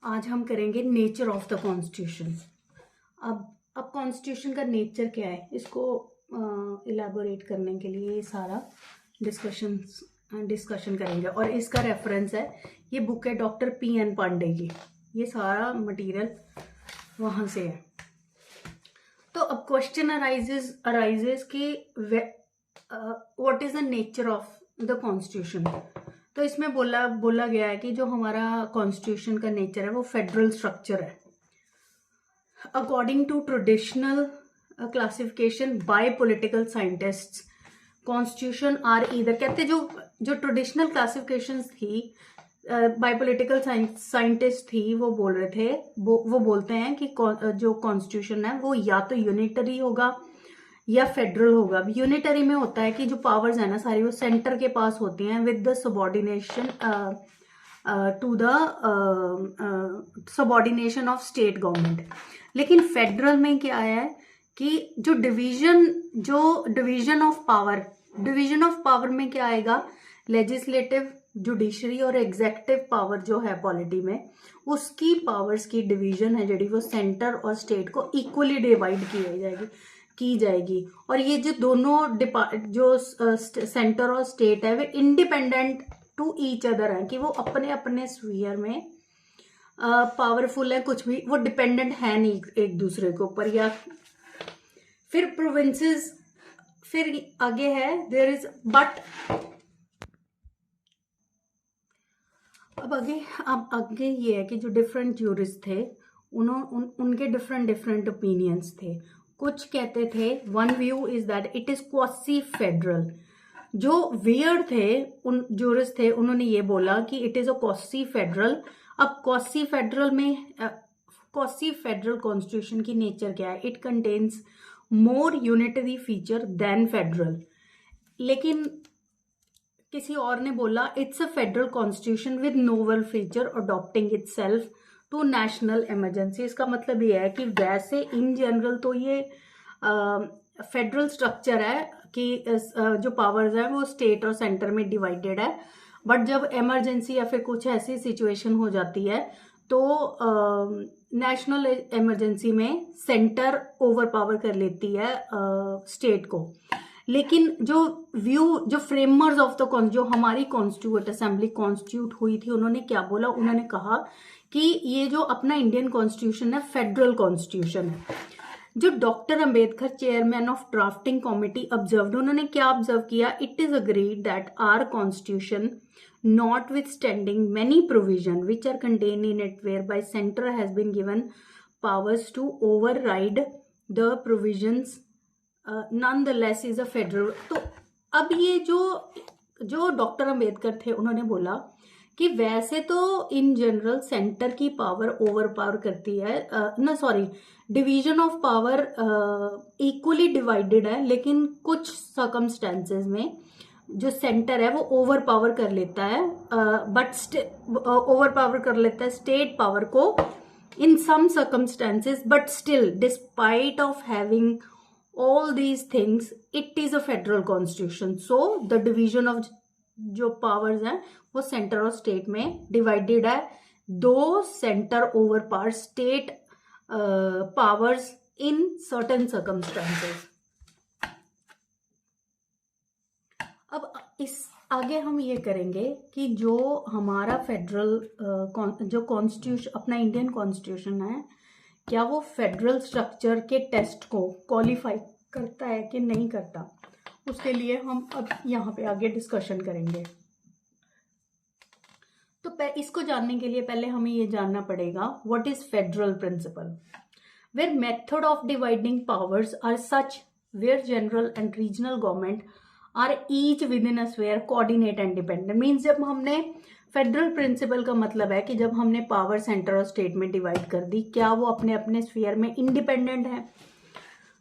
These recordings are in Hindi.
आज हम करेंगे नेचर ऑफ द कॉन्स्टिट्यूशन। अब कॉन्स्टिट्यूशन का नेचर क्या है, इसको इलाबोरेट करने के लिए ये सारा डिस्कशन करेंगे। और इसका रेफरेंस है, ये बुक है डॉक्टर P.N. पांडे की। ये सारा मटेरियल वहाँ से है। तो अब क्वेश्चन अराइजेस कि what is the nature of the constitution. तो इसमें बोला गया है कि जो हमारा कॉन्स्टिट्यूशन का नेचर है वो फेडरल स्ट्रक्चर है। According to traditional classification by political scientists, constitution are either, कहते जो ट्रेडिशनल क्लासिफिकेशंस थी बाय पॉलिटिकल साइंटिस्ट थी, वो बोल रहे थे, वो बोलते हैं कि जो कॉन्स्टिट्यूशन है वो या तो यूनिटरी होगा या फेडरल होगा। यूनिटरी में होता है कि जो पावर्स है ना सारी वो सेंटर के पास होती हैं with the subordination to the subordination of state government. लेकिन फेडरल में क्या है कि जो डिवीजन ऑफ पावर में क्या आएगा, लेजिस्लेटिव, जुडिशरी और एग्जेक्टिव पावर जो है पॉलिटी में, उसकी पावर्स की डिवीजन है जी वो सेंटर और स्टेट को इक्वली डिवाइड की जाएगी। और ये जो दोनों जो सेंटर और स्टेट है वे इंडिपेंडेंट टू ईच अदर है, कि वो अपने अपने स्फीयर में पावरफुल है, कुछ भी वो डिपेंडेंट है नहीं एक दूसरे के ऊपर। या फिर प्रोविंसेस, फिर आगे है देयर इज बट। अब आगे ये है कि जो डिफरेंट ज्यूरिस्ट थे उनके डिफरेंट ओपिनियंस थे। कुछ कहते थे, one view is that it is quasi federal. जो वियर्ड थे उन ज्यूरिस्ट थे, उन्होंने ये बोला कि it is a quasi federal. अब क्वासी फेडरल कॉन्स्टिट्यूशन की नेचर क्या है, it contains more unitary feature than federal. लेकिन किसी और ने बोला it's a federal constitution with novel feature adopting itself to national emergency. इसका मतलब ये है कि वैसे इन जनरल तो ये फेडरल स्ट्रक्चर है कि जो पावर्स है वो स्टेट और सेंटर में डिवाइडेड है, बट जब इमरजेंसी या फिर कुछ ऐसी सिचुएशन हो जाती है तो नेशनल इमरजेंसी में सेंटर ओवर पावर कर लेती है स्टेट को। लेकिन जो फ्रेमर्स ऑफ द जो हमारी कॉन्स्टिट्यूट असेंबली कॉन्स्टिट्यूट हुई थी, उन्होंने क्या बोला, उन्होंने कहा कि ये जो अपना इंडियन कॉन्स्टिट्यूशन है फेडरल कॉन्स्टिट्यूशन है। जो doctor Ambedkar chairman of drafting committee observed, उन्होंने क्या ऑब्जर्व किया, it is agreed that our constitution notwithstanding many provision which are contained in it whereby center has been given powers to override the provisions nonetheless is a federal। तो अब ये जो डॉक्टर अंबेडकर थे उन्होंने बोला कि वैसे तो इन जनरल सेंटर की पावर ओवर पावर करती है, division of power equally divided है, लेकिन कुछ सर्कमस्टेंसेस में जो सेंटर है वो ओवर पावर कर लेता है, ओवर पावर कर लेता है स्टेट पावर को in some circumstances, but still despite of having all these things it is a federal constitution. So the division of जो पावर्स हैं वो सेंटर और स्टेट में डिवाइडेड है, दो centre over power state powers in certain circumstances. अब इस आगे हम ये करेंगे कि जो हमारा फेडरल जो कॉन्स्टिट्यूशन अपना इंडियन कॉन्स्टिट्यूशन है, क्या वो फेडरल स्ट्रक्चर के टेस्ट को क्वालिफाई करता है कि नहीं करता। उसके लिए हम अब यहाँ पे आगे डिस्कशन करेंगे। तो इसको जानने के लिए पहले हमें ये जानना पड़ेगा what is federal principle. Where method of dividing powers are such where general and regional government are each within a sphere coordinate and dependent. Means जब हमने फेडरल प्रिंसिपल का मतलब है कि जब हमने पावर सेंटर और स्टेट में डिवाइड कर दी, क्या वो अपने अपने स्फीयर में इंडिपेंडेंट है।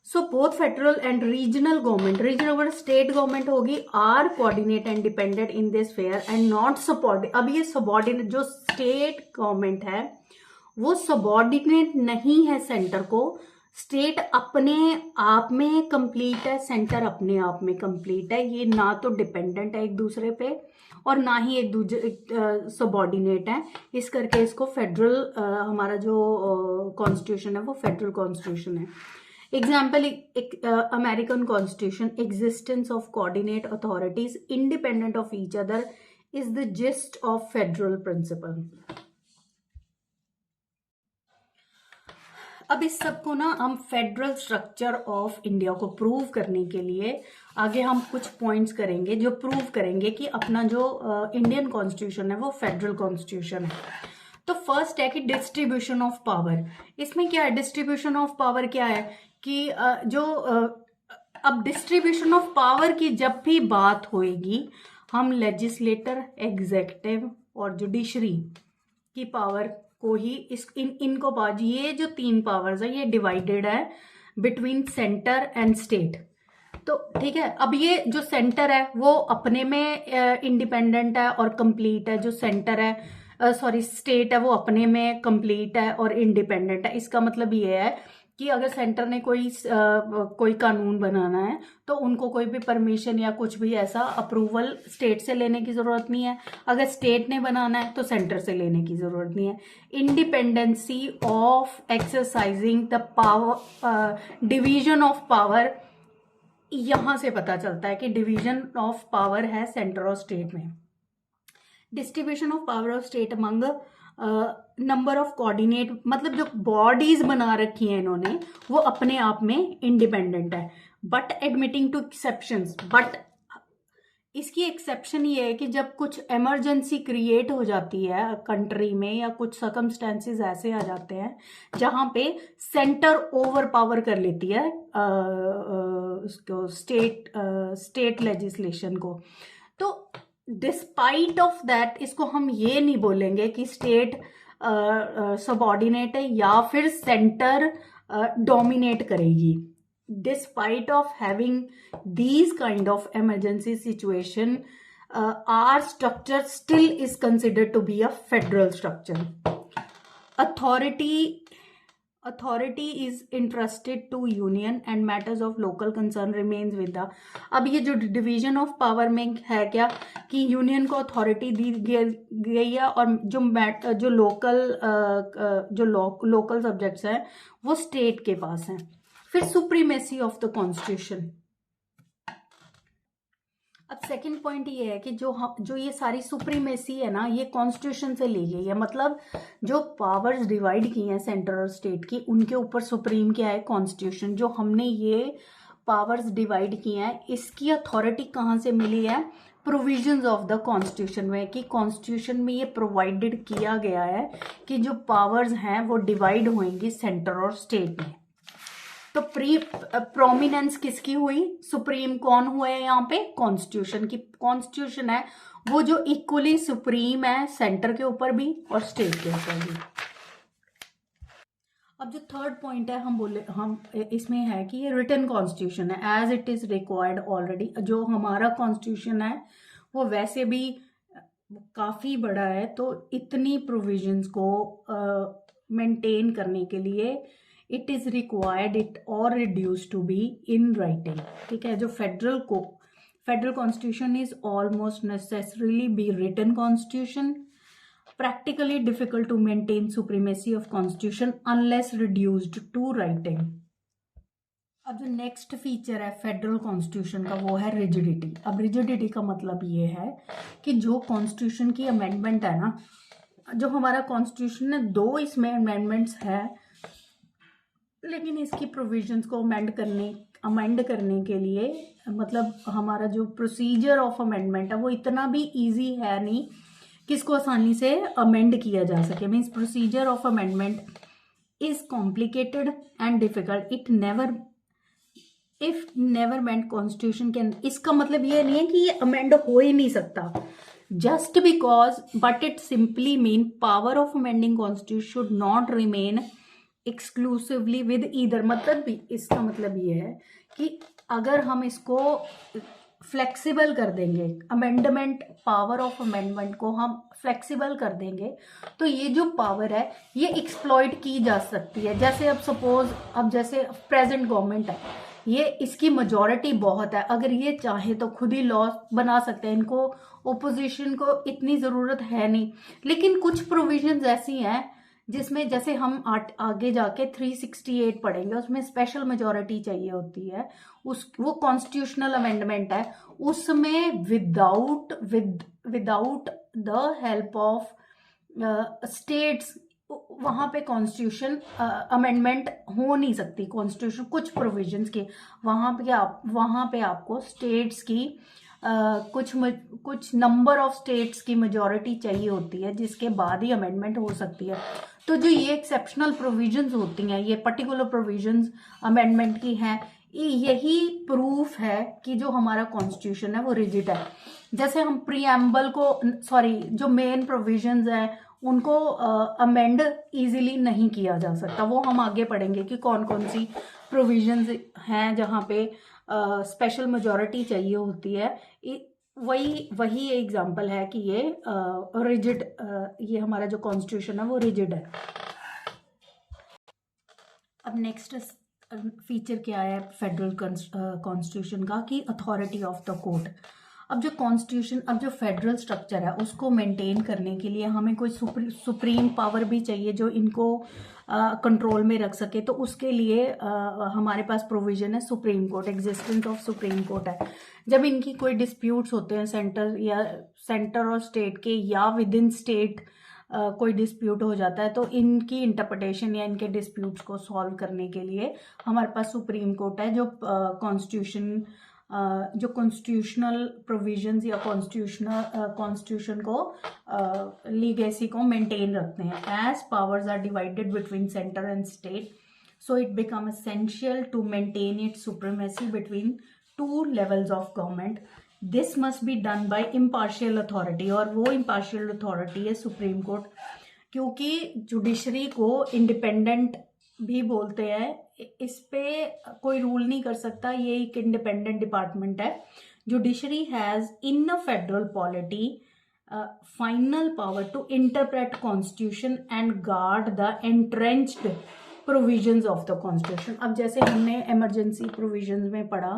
So both federal and regional government state government होगी are coordinate and dependent in this sphere and not subordinate. अब ये सबऑर्डिनेट जो स्टेट गवर्नमेंट है वो सबऑर्डिनेट नहीं है सेंटर को। स्टेट अपने आप में कंप्लीट है, सेंटर अपने आप में कंप्लीट है, ये ना तो डिपेंडेंट है एक दूसरे पे और ना ही एक दूसरे सबॉर्डिनेट है। इस करके इसको फेडरल, हमारा जो कॉन्स्टिट्यूशन है वो फेडरल कॉन्स्टिट्यूशन है। Example, American constitution, existence of coordinate authorities independent of each other is the gist of federal principle. अब इस सब को ना हम फेडरल स्ट्रक्चर ऑफ इंडिया को प्रूव करने के लिए आगे हम कुछ पॉइंट्स करेंगे जो प्रूव करेंगे कि अपना जो इंडियन कॉन्स्टिट्यूशन है वो फेडरल कॉन्स्टिट्यूशन है। तो फर्स्ट है कि डिस्ट्रीब्यूशन ऑफ पावर। इसमें क्या है, डिस्ट्रीब्यूशन ऑफ पावर क्या है कि अब डिस्ट्रीब्यूशन ऑफ पावर की जब भी बात होएगी हम लेजिस्लेटर, एग्जीक्यूटिव और जुडिशरी की पावर को ही इनको ये जो 3 पावर्स है ये डिवाइडेड है बिटवीन सेंटर एंड स्टेट। तो ठीक है, अब ये जो सेंटर है वो अपने में इंडिपेंडेंट है और कंप्लीट है, जो सेंटर है स्टेट है वो अपने में कंप्लीट है और इंडिपेंडेंट है। इसका मतलब ये है कि अगर सेंटर ने कोई कानून बनाना है तो उनको कोई भी परमिशन या कुछ भी ऐसा अप्रूवल स्टेट से लेने की जरूरत नहीं है। अगर स्टेट ने बनाना है तो सेंटर से लेने की जरूरत नहीं है। Independency of exercising the power, division of power, यहां से पता चलता है कि डिवीजन ऑफ पावर है सेंटर और स्टेट में। Distribution of power of state among number of coordinate, मतलब जो बॉडीज बना रखी हैं इन्होंने वो अपने आप में इंडिपेंडेंट है, but admitting to exceptions. But इसकी एक्सेप्शन ये है कि जब कुछ इमरजेंसी क्रिएट हो जाती है कंट्री में या कुछ सर्कमस्टेंसेस ऐसे आ जाते हैं जहां पे सेंटर ओवर पावर कर लेती है उसको स्टेट लेजिस्लेशन को, तो डिस्पाइट ऑफ दैट इसको हम ये नहीं बोलेंगे कि स्टेट सबऑर्डिनेट है या फिर सेंटर डोमिनेट करेगी। Despite of having these kind of emergency situation, our structure still is considered to be a federal structure. Authority is entrusted to union and matters of local concern remains with the। अब ये जो डिवीजन ऑफ पावर में है क्या कि यूनियन को अथॉरिटी दी गई है और जो लोकल सब्जेक्ट्स हैं वो स्टेट के पास हैं। फिर सुप्रीमेसी ऑफ द कॉन्स्टिट्यूशन। अब सेकंड पॉइंट ये है कि जो ये सारी सुप्रीमेसी है ना ये कॉन्स्टिट्यूशन से ली गई है, मतलब जो पावर्स डिवाइड की हैं सेंटर और स्टेट की उनके ऊपर सुप्रीम क्या है, कॉन्स्टिट्यूशन। जो हमने ये पावर्स डिवाइड की हैं इसकी अथॉरिटी कहाँ से मिली है, प्रोविजंस ऑफ द कॉन्स्टिट्यूशन में, कि कॉन्स्टिट्यूशन में ये प्रोवाइडेड किया गया है कि जो पावर्स हैं वो डिवाइड होंगी सेंटर और स्टेट में। तो प्रोमिनेंस किसकी हुई, सुप्रीम कौन हुए यहाँ पे, कॉन्स्टिट्यूशन की। कॉन्स्टिट्यूशन है वो जो इक्वली सुप्रीम है सेंटर के ऊपर भी और स्टेट के ऊपर भी। अब जो थर्ड पॉइंट है हम इसमें है कि ये रिटन कॉन्स्टिट्यूशन है as it is required already. जो हमारा कॉन्स्टिट्यूशन है वो वैसे भी काफी बड़ा है, तो इतनी प्रोविजंस को मेंटेन करने के लिए इट इज रिक्वायर्ड इट और reduce to be in writing. ठीक है, जो federal constitution is almost necessarily be written constitution, practically difficult to maintain supremacy of constitution unless reduced to writing। अब जो नेक्स्ट फीचर है फेडरल कॉन्स्टिट्यूशन का वो है रिजिडिटी। अब रिजिडिटी का मतलब ये है कि जो कॉन्स्टिट्यूशन की अमेंडमेंट है ना, जो हमारा कॉन्स्टिट्यूशन है 2 इसमें अमेंडमेंट्स है, लेकिन इसकी प्रोविजंस को अमेंड करने के लिए मतलब हमारा जो प्रोसीजर ऑफ अमेंडमेंट है वो इतना भी इजी है नहीं कि इसको आसानी से अमेंड किया जा सके। Means procedure of amendment is complicated and difficult. If never meant constitution can, इसका मतलब ये नहीं है कि ये अमेंड हो ही नहीं सकता just because, but it simply mean power of amending constitution should not remain exclusively with either. मतलब भी इसका मतलब ये है कि अगर हम इसको फ्लेक्सिबल कर देंगे, अमेंडमेंट पावर ऑफ अमेंडमेंट को हम फ्लेक्सिबल कर देंगे तो ये जो पावर है ये एक्सप्लॉइट की जा सकती है। जैसे अब सपोज जैसे प्रेजेंट गवर्नमेंट है, ये इसकी मेजॉरिटी बहुत है, अगर ये चाहे तो खुद ही लॉ बना सकते हैं, इनको ओपोजिशन को इतनी ज़रूरत है नहीं, लेकिन कुछ प्रोविजंस ऐसी हैं जिसमें जैसे हम आगे जाके 368 पढ़ेंगे, उसमें स्पेशल मेजॉरिटी चाहिए होती है, वो कॉन्स्टिट्यूशनल अमेंडमेंट है, उसमें without the help of states वहाँ पे कॉन्स्टिट्यूशन अमेंडमेंट हो नहीं सकती। कॉन्स्टिट्यूशन कुछ प्रोविजंस की वहाँ पे आपको स्टेट्स की कुछ नंबर ऑफ स्टेट्स की मेजॉरिटी चाहिए होती है, जिसके बाद ही अमेंडमेंट हो सकती है। तो जो ये एक्सेप्शनल प्रोविजंस होती हैं, ये पर्टिकुलर प्रोविजंस अमेंडमेंट की हैं, यही प्रूफ है कि जो हमारा कॉन्स्टिट्यूशन है वो रिजिड है। जैसे हम प्रीएम्बल को जो मेन प्रोविजंस हैं उनको अमेंड इजीली नहीं किया जा सकता। वो हम आगे पढ़ेंगे कि कौन कौन सी प्रोविजंस हैं जहाँ पे स्पेशल मेजॉरिटी चाहिए होती है। वही एग्जांपल है कि ये रिजिड, ये हमारा जो कॉन्स्टिट्यूशन है वो रिजिड है। अब नेक्स्ट फीचर क्या है फेडरल कॉन्स्टिट्यूशन का, कि अथॉरिटी ऑफ द कोर्ट। अब जो फेडरल स्ट्रक्चर है उसको मेंटेन करने के लिए हमें कोई सुप्रीम पावर भी चाहिए जो इनको कंट्रोल में रख सके। तो उसके लिए हमारे पास प्रोविजन है supreme court, existence of supreme court है। जब इनकी कोई डिस्प्यूट्स होते हैं सेंटर और स्टेट के, या विद इन स्टेट कोई डिस्प्यूट हो जाता है, तो इनकी इंटरप्रिटेशन या इनके डिस्प्यूट्स को सॉल्व करने के लिए हमारे पास सुप्रीम कोर्ट है, जो कॉन्स्टिट्यूशनल प्रोविजंस या कॉन्स्टिट्यूशन को लीगेसी को मेंटेन रखते हैं। As powers are divided between centre and state, so it become essential to maintain its supremacy between two levels of government. This must be done by impartial authority, और वो इम्पार्शियल अथॉरिटी है सुप्रीम कोर्ट, क्योंकि जुडिशरी को इंडिपेंडेंट भी बोलते हैं। इस पे कोई रूल नहीं कर सकता, ये एक इंडिपेंडेंट डिपार्टमेंट है। Judiciary has in a federal polity final power to interpret constitution and guard the entrenched provisions of the constitution. अब जैसे हमने इमरजेंसी प्रोविजंस में पढ़ा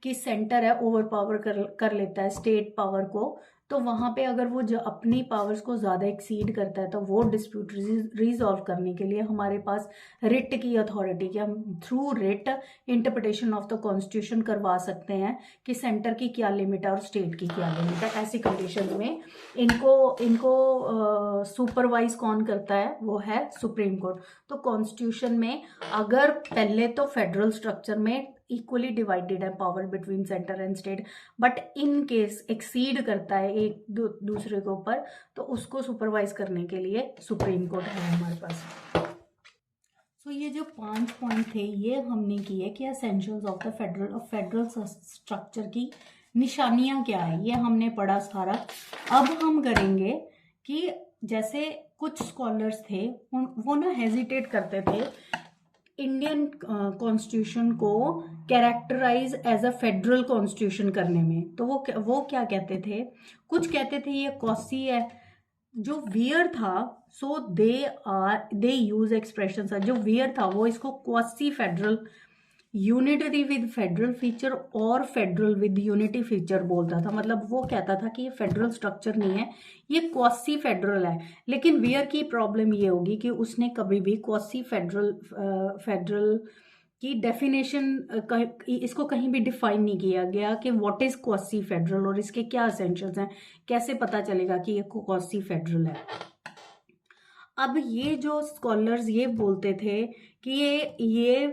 कि सेंटर है ओवर पावर कर लेता है स्टेट पावर को, तो वहाँ पे अगर वो जो अपनी पावर्स को ज़्यादा एक्सीड करता है, तो वो डिस्प्यूट रिजॉल्व करने के लिए हमारे पास रिट की अथॉरिटी, कि हम through writ interpretation of the constitution करवा सकते हैं कि सेंटर की क्या लिमिट है और स्टेट की क्या लिमिट है। ऐसी कंडीशन में इनको सुपरवाइज कौन करता है, वो है सुप्रीम कोर्ट। तो कॉन्स्टिट्यूशन में अगर पहले तो फेडरल स्ट्रक्चर में इक्वली डिवाइडेड है power between centre and state, but in case exceed करता है एक दूसरे के ऊपर, तो उसको सुपरवाइज करने के लिए सुप्रीम कोर्ट है हमारे पास। सो ये जो 5 पॉइंट थे ये हमने किए कि essentials of the federal structure की निशानियां क्या है, ये हमने पढ़ा सारा। अब हम करेंगे कि जैसे कुछ स्कॉलर्स थे वो ना हेजिटेट करते थे इंडियन कॉन्स्टिट्यूशन को characterise as a federal constitution करने में। तो वो क्या कहते थे, कुछ कहते थे ये कॉसी है, जो वियर था, सो दे यूज एक्सप्रेशन, जो वियर था वो इसको quasi federal, unitary with federal feature और फेडरल विद यूनिटी फीचर बोलता था। मतलब वो कहता था कि ये फेडरल स्ट्रक्चर नहीं है, ये क्वासी फेडरल है। लेकिन वियर की प्रॉब्लम ये होगी कि उसने कभी भी क्वासी फेडरल की डेफिनेशन इसको कहीं भी डिफाइन नहीं किया गया कि व्हाट इज क्वासी फेडरल और इसके क्या एसेंशियल्स हैं, कैसे पता चलेगा कि ये क्वासी फेडरल है। अब ये जो स्कॉलर्स ये बोलते थे कि ये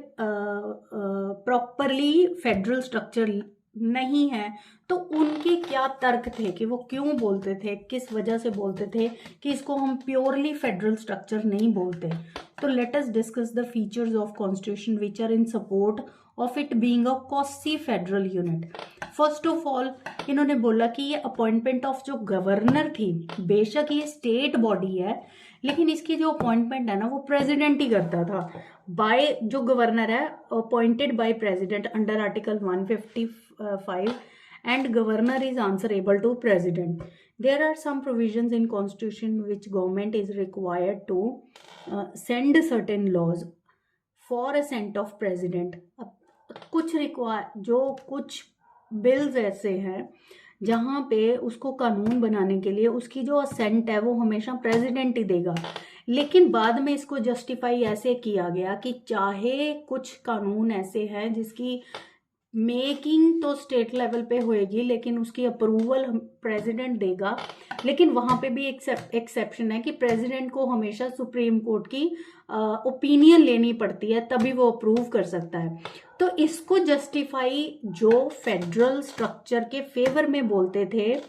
प्रॉपरली फेडरल स्ट्रक्चर नहीं है, तो उनके क्या तर्क थे कि वो क्यों बोलते थे, किस वजह से बोलते थे कि इसको हम प्योरली फेडरल स्ट्रक्चर नहीं बोलते। तो let us discuss the features of constitution which are in support of it being a quasi federal unit. First of all इन्होंने बोला कि ये अपॉइंटमेंट ऑफ जो गवर्नर थी, बेशक ये स्टेट बॉडी है, लेकिन इसकी जो अपॉइंटमेंट है ना वो प्रेसिडेंट ही करता था। बाय जो गवर्नर है appointed by president under article 155 and governor is answerable to president. There are some provisions in constitution which government is required to send certain laws for assent of president. कुछ बिल्स ऐसे हैं जहाँ पे उसको कानून बनाने के लिए उसकी जो असेंट है वो हमेशा प्रेसिडेंट ही देगा। लेकिन बाद में इसको जस्टिफाई ऐसे किया गया कि चाहे कुछ कानून ऐसे हैं जिसकी मेकिंग तो स्टेट लेवल पे होएगी लेकिन उसकी अप्रूवल प्रेसिडेंट देगा, लेकिन वहाँ पे भी एक्सेप्शन है कि प्रेसिडेंट को हमेशा सुप्रीम कोर्ट की ओपिनियन लेनी पड़ती है तभी वो अप्रूव कर सकता है। तो इसको जस्टिफाई जो फेडरल स्ट्रक्चर के फेवर में बोलते थे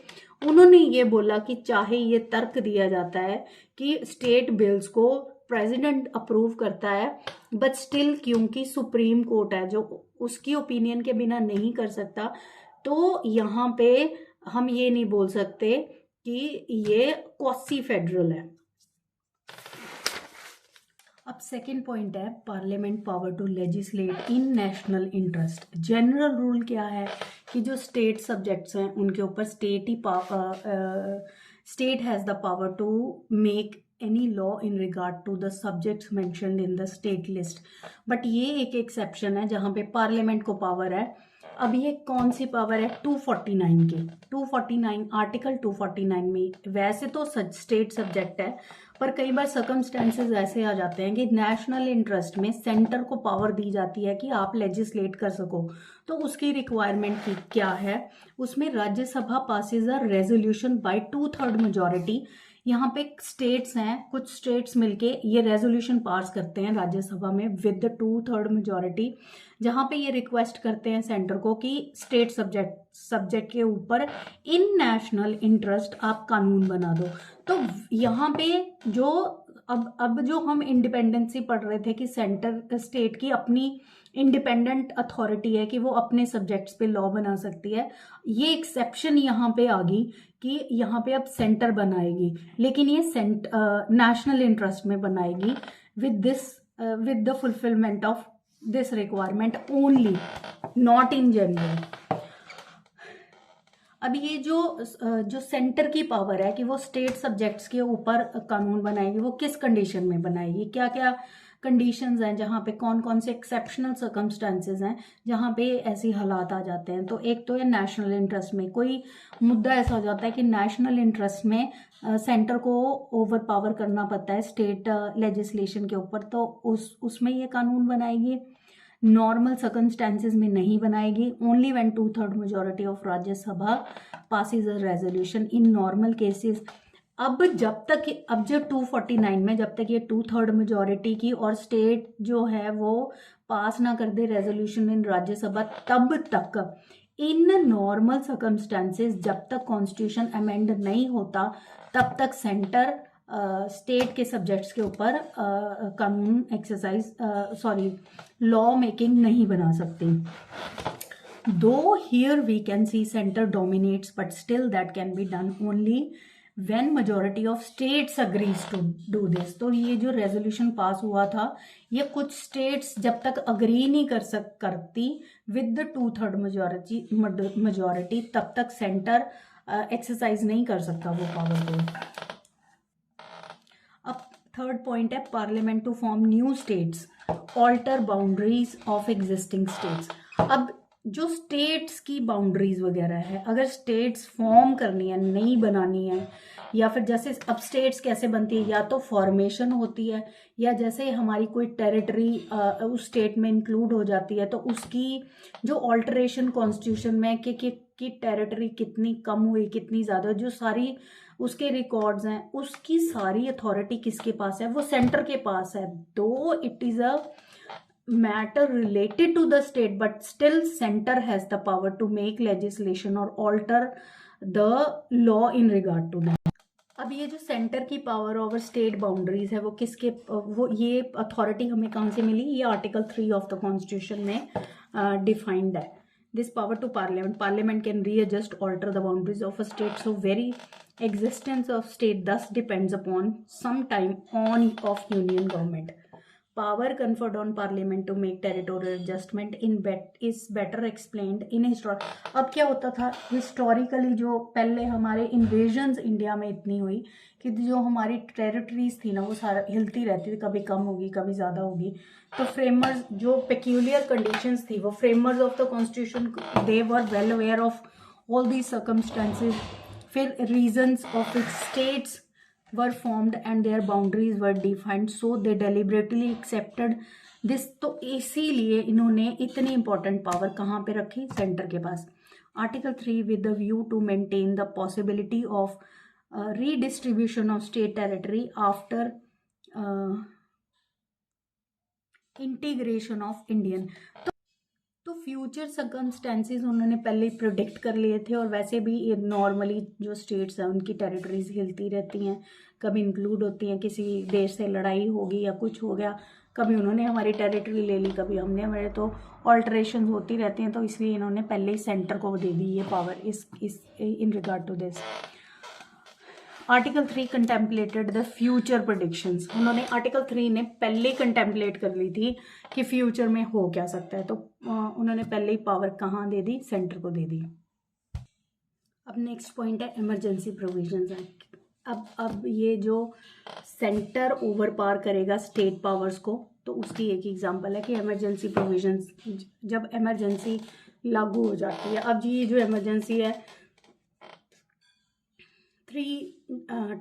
उन्होंने ये बोला कि चाहे ये तर्क दिया जाता है कि स्टेट बिल्स को प्रेसिडेंट अप्रूव करता है, बट स्टिल क्योंकि सुप्रीम कोर्ट है जो उसकी ओपिनियन के बिना नहीं कर सकता, तो यहाँ पे हम ये नहीं बोल सकते कि ये क्वासी फेडरल है। अब सेकंड पॉइंट है parliament power to legislate in national interest. General rule क्या है कि जो स्टेट सब्जेक्ट्स हैं उनके ऊपर state has the power to make any law in regard to the subjects mentioned in the state list. But ये एक एक्सेप्शन है जहाँ पे पार्लियामेंट को पावर है। अब ये कौन सी पावर है? 249 की 249 आर्टिकल 249 में वैसे तो स्टेट सब्जेक्ट है पर कई बार सर्कमस्टेंसेस ऐसे आ जाते हैं कि नेशनल इंटरेस्ट में सेंटर को पावर दी जाती है कि आप लेजिस्लेट कर सको। तो उसकी रिक्वायरमेंट की क्या है? उसमें Rajya Sabha passes a resolution bye 2/3 majority. यहाँ पे स्टेट्स हैं, कुछ स्टेट्स मिलके ये रेजोल्यूशन पास करते हैं राज्यसभा में विद 2/3 मेजॉरिटी, जहाँ पे ये रिक्वेस्ट करते हैं सेंटर को कि स्टेट सब्जेक्ट के ऊपर इन नेशनल इंटरेस्ट आप कानून बना दो। तो यहाँ पे जो अब जो हम इंडिपेंडेंसी पढ़ रहे थे कि सेंटर स्टेट की अपनी इंडिपेंडेंट अथॉरिटी है कि वो अपने सब्जेक्ट्स पे लॉ बना सकती है, ये एक्सेप्शन यहाँ पे आ गई कि यहाँ पे अब सेंटर बनाएगी, लेकिन ये नेशनल इंटरेस्ट में बनाएगी with the fulfilment of this requirement only, not in general. अब ये जो सेंटर की पावर है कि वो स्टेट सब्जेक्ट्स के ऊपर कानून बनाएगी, वो किस कंडीशन में बनाएगी, क्या क्या कंडीशंस हैं, जहाँ पे कौन कौन से एक्सेप्शनल सर्कमस्टांसेस हैं जहाँ पे ऐसी हालात आ जाते हैं। तो एक तो है नेशनल इंटरेस्ट में कोई मुद्दा ऐसा हो जाता है कि नेशनल इंटरेस्ट में सेंटर को ओवर पावर करना पड़ता है स्टेट लेजिस्लेशन के ऊपर, तो उसमें ये कानून बनाएगी। नॉर्मल सर्कमस्टेंसेस में नहीं बनाएगी, only when 2/3 majority of Rajya Sabha passes a resolution in normal cases. अब जब 249 में जब तक ये 2/3 मेजॉरिटी की और स्टेट जो है वो पास ना कर दे रेजोल्यूशन इन राज्यसभा, तब तक इन नॉर्मल सर्कमस्टेंसेस जब तक कॉन्स्टिट्यूशन अमेंड नहीं होता तब तक सेंटर स्टेट के सब्जेक्ट्स के ऊपर कानून लॉ मेकिंग नहीं बना सकती। दो here we can see centre dominates but still that can be done only when majority of states agrees to do this. तो ये जो रेजोल्यूशन पास हुआ था ये कुछ स्टेट्स जब तक अग्री नहीं करती विद द 2/3 मेजॉरिटी तब तक सेंटर एक्सरसाइज नहीं कर सकता वो पावर को। अब थर्ड पॉइंट है parliament to form new states, alter boundaries of existing states. अब जो स्टेट्स की बाउंड्रीज वगैरह है, अगर स्टेट्स फॉर्म करनी है, नई बनानी है, या फिर जैसे अब स्टेट्स कैसे बनती है, या तो फॉर्मेशन होती है या जैसे हमारी कोई टेरिटरी उस स्टेट में इंक्लूड हो जाती है तो उसकी जो ऑल्टरेशन कॉन्स्टिट्यूशन में कि टेरिटरी कितनी कम हुई कितनी ज़्यादा, जो सारी उसके रिकॉर्ड्स हैं उसकी सारी अथॉरिटी किसके पास है? वो सेंटर के पास है। दो it is a matter related to the state but still center has the power to make legislation or alter the law in regard to that। अब ये जो सेंटर की पावर ओवर स्टेट बाउंड्रीज है वो ये अथॉरिटी हमें कहाँ से मिली? ये आर्टिकल 3 ऑफ द कॉन्स्टिट्यूशन में डिफाइंड है। This power to parliament can readjust alter the boundaries of a state, so very existence of state thus depends upon some time on of union government। Power conferred on parliament to make territorial adjustment is better explained in history। अब क्या होता था हिस्टोरिकली, जो पहले हमारे इन्वेजन्स इंडिया में इतनी हुई कि जो हमारी टेरिटरीज थी ना वो सारा हिलती रहती थी, कभी कम होगी कभी ज़्यादा होगी। तो फ्रेमर्स जो पेक्यूलियर कंडीशंस थी वो framers of the constitution they were well aware of all these circumstances, फिर reasons of its states were formed and their boundaries were defined, so they deliberately accepted this. तो इसीलिए इन्होंने इतनी इंपॉर्टेंट पावर कहाँ पे रखी, सेंटर के पास। Article 3 with the view to maintain the possibility of redistribution of state territory after integration of Indian. तो फ्यूचर सर्कमस्टेंसेस उन्होंने पहले ही प्रोडिक्ट कर लिए थे, और वैसे भी नॉर्मली जो स्टेट्स हैं उनकी टेरिटरीज हिलती रहती हैं, कभी इंक्लूड होती हैं, किसी देश से लड़ाई होगी या कुछ हो गया, कभी उन्होंने हमारी टेरिटरी ले ली, कभी हमने हमारे, तो ऑल्ट्रेशन होती रहती हैं। तो इसलिए इन्होंने पहले ही सेंटर को दे दी ये power is in regard to this. Article 3 contemplated the future predictions. उन्होंने आर्टिकल 3 ने पहले कंटेम्पलेट कर ली थी कि फ्यूचर में हो क्या सकता है, तो उन्होंने पहले ही पावर कहाँ दे दी, सेंटर को दे दी। अब नेक्स्ट पॉइंट है इमरजेंसी प्रोविजंस एक्ट। अब ये जो सेंटर ओवर पावर करेगा स्टेट पावर्स को, तो उसकी एक एग्जांपल है कि इमरजेंसी प्रोविजंस, जब इमरजेंसी लागू हो जाती है। अब ये जो इमरजेंसी है, 3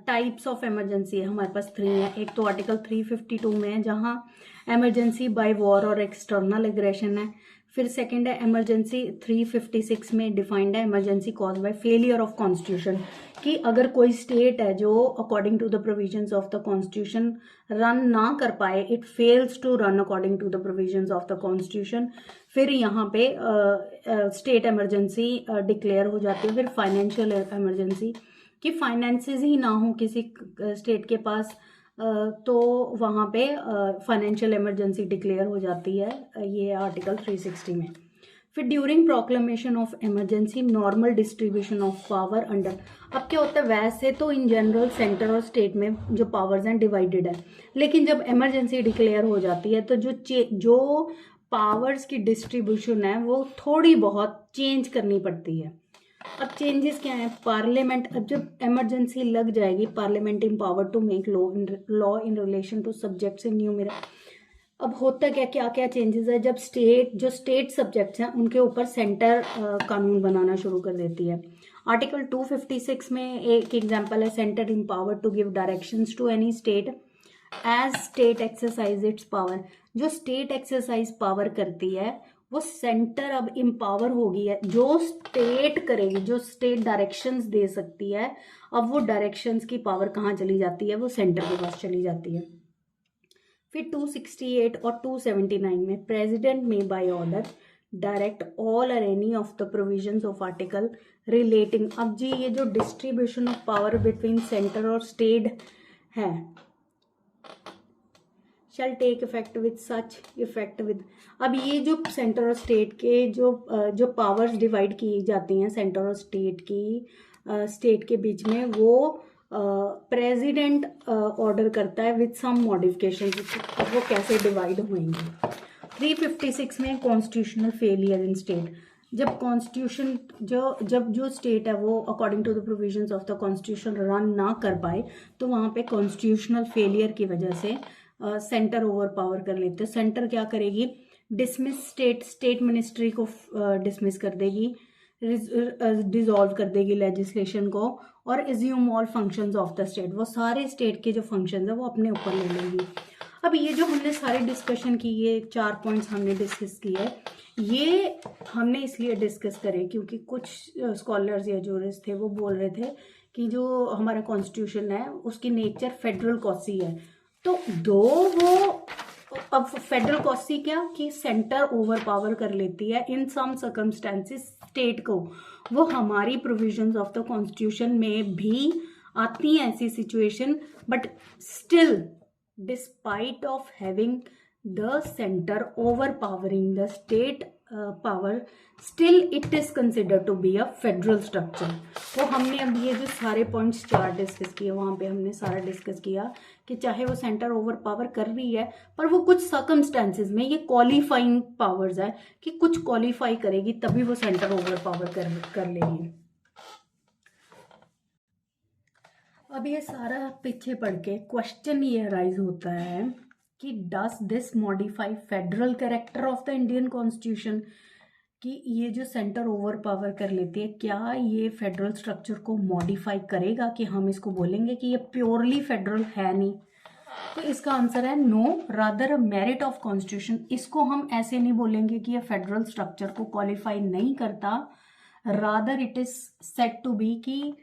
टाइप्स ऑफ इमरजेंसी है हमारे पास, 3 है। एक तो आर्टिकल 352 में है जहाँ इमरजेंसी बाय वॉर और एक्सटर्नल एग्रेशन है। फिर सेकंड है इमरजेंसी 356 में डिफाइंड है emergency cause by failure of constitution, कि अगर कोई स्टेट है जो according to the provisions of the constitution run ना कर पाए, it fails to run according to the provisions of the constitution, फिर यहाँ पे स्टेट इमरजेंसी डिक्लेयर हो जाती है। फिर फाइनेंशियल इमरजेंसी, कि फाइनेंसेस ही ना हो किसी स्टेट के पास, तो वहाँ पे फाइनेंशियल इमरजेंसी डिक्लेयर हो जाती है, ये आर्टिकल 360 में। फिर during proclamation of emergency normal distribution of power under. अब क्या होता है, वैसे तो इन जनरल सेंटर और स्टेट में जो पावर्स हैं डिवाइडेड है, लेकिन जब इमरजेंसी डिक्लेयर हो जाती है तो जो पावर्स की डिस्ट्रीब्यूशन है वो थोड़ी बहुत चेंज करनी पड़ती है। अब चेंजेस क्या है, पार्लियामेंट, अब जब इमरजेंसी लग जाएगी, parliament empower to make law in relation to subjects in numeral. अब होता क्या क्या चेंजेस है, जब स्टेट सब्जेक्ट्स हैं उनके ऊपर सेंटर कानून बनाना शुरू कर देती है। आर्टिकल 256 में एक एग्जांपल है, centre empower to give directions to any state as state exercise its power. जो स्टेट एक्सरसाइज पावर करती है वो सेंटर अब इम्पावर हो गई है, जो स्टेट करेगी, जो स्टेट डायरेक्शंस दे सकती है, अब वो डायरेक्शंस की पावर कहाँ चली जाती है, वो सेंटर के पास चली जाती है। फिर 268 और 279 में प्रेसिडेंट में बाय ऑर्डर डायरेक्ट ऑल और any of the provisions of article relating. अब जी ये जो distribution of power between centre और स्टेट है, shall take effect with such effect with. अब ये जो सेंटर और स्टेट के जो पावर्स डिवाइड की जाती हैं सेंटर और स्टेट की, स्टेट के बीच में, वो प्रेसिडेंट ऑर्डर करता है विद सम मॉडिफिकेशन। अब वो कैसे डिवाइड होंगी। 356 में कॉन्स्टिट्यूशनल फेलियर इन स्टेट। जब कॉन्स्टिट्यूशन जो स्टेट है वो according to the provisions of the constitution run ना कर पाए, तो वहाँ पे कॉन्स्टिट्यूशनल फेलियर की वजह से सेंटर ओवर पावर कर लेते हैं। सेंटर क्या करेगी, डिसमिस स्टेट मिनिस्ट्री को डिसमिस कर देगी, डिसॉल्व कर देगी लेजिस्लेशन को, और assume all functions of the state. वो सारे स्टेट के जो फंक्शंस है वो अपने ऊपर ले लेंगी। अब ये जो हमने सारी डिस्कशन की, ये 4 पॉइंट्स हमने डिस्कस किए, ये हमने इसलिए डिस्कस करे क्योंकि कुछ स्कॉलर्स या जूरिस्ट थे वो बोल रहे थे कि जो हमारा कॉन्स्टिट्यूशन है उसकी नेचर फेडरल कॉसी है। तो वो अब फेडरल कॉसी क्या कि सेंटर ओवर पावर कर लेती है इन सम सर्कमस्टेंसेस स्टेट को। वो हमारी प्रोविजंस ऑफ द कॉन्स्टिट्यूशन में भी आती हैं ऐसी situation, but still despite of having the centre overpowering the state power, still it is consider to be a federal structure. तो हमने अब ये जो सारे पॉइंट्स 4 डिस्कस किए, वहाँ पे हमने सारा डिस्कस किया कि चाहे वो सेंटर ओवर पावर कर रही है, पर वो कुछ सर्कमस्टेंसेस में ये क्वालिफाइंग पावर्स है कि कुछ क्वालिफाई करेगी तभी वो सेंटर ओवर पावर कर लेगी। अब ये सारा पीछे पढ़ के क्वेश्चन ये अराइज होता है कि does this modify federal character of the Indian constitution, कि ये जो सेंटर ओवर पावर कर लेती है, क्या ये फेडरल स्ट्रक्चर को मॉडिफाई करेगा कि हम इसको बोलेंगे कि ये प्योरली फेडरल है नहीं? तो इसका आंसर है no, rather a merit of constitution. इसको हम ऐसे नहीं बोलेंगे कि ये फेडरल स्ट्रक्चर को क्वालिफाई नहीं करता, rather it is set to be कि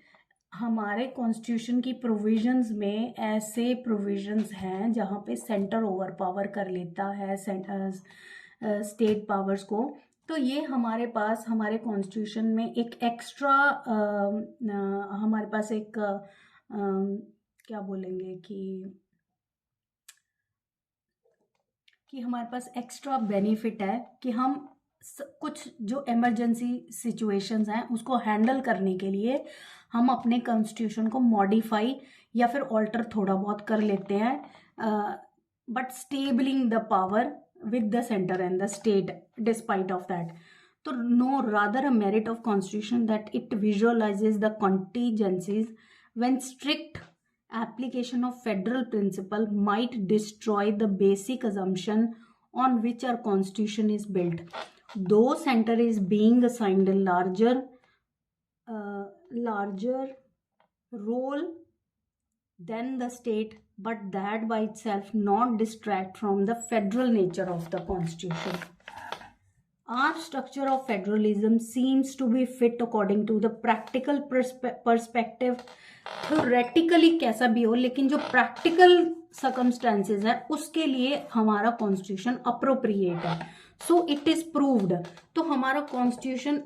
हमारे कॉन्स्टिट्यूशन की प्रोविजंस में ऐसे प्रोविजंस हैं जहाँ पे सेंटर ओवर पावर कर लेता है स्टेट पावर्स को। तो ये हमारे पास हमारे कॉन्स्टिट्यूशन में एक एक्स्ट्रा हमारे पास एक क्या बोलेंगे कि हमारे पास एक्स्ट्रा बेनिफिट है कि हम कुछ जो इमरजेंसी सिचुएशंस हैं उसको हैंडल करने के लिए हम अपने कॉन्स्टिट्यूशन को मॉडिफाई या फिर ऑल्टर थोड़ा बहुत कर लेते हैं, but स्टेबलिंग the power with the center and the state despite of that. So no, rather a merit of constitution that it visualizes the contingencies when strict application of federal principle might destroy the basic assumption on which our constitution is built. Though center is being assigned a larger role than the state, but that by itself not distract from the federal nature of the constitution. Our structure of federalism seems to be fit according to the practical perspective. Theoretically कैसा भी हो, लेकिन जो practical circumstances है उसके लिए हमारा constitution appropriate है. So it is proved. तो हमारा constitution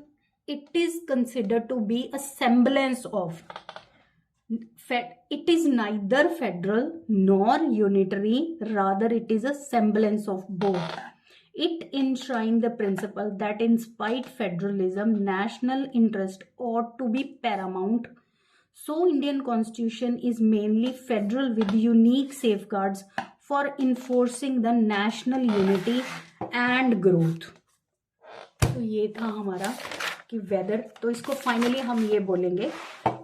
it is considered to be a semblance of. It is neither federal nor unitary, rather it is a semblance of both. It enshrines the principle that in spite federalism, national interest ought to be paramount. So Indian Constitution is mainly federal with unique safeguards for enforcing the national unity and growth. तो ये था हमारा कि वेदर, तो इसको फाइनली हम ये बोलेंगे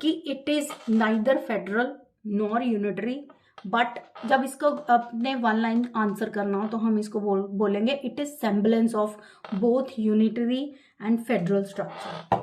कि it is neither federal nor unitary, but जब इसको अपने वन लाइन आंसर करना हो तो हम इसको बोलेंगे it is semblance of both unitary and federal structure.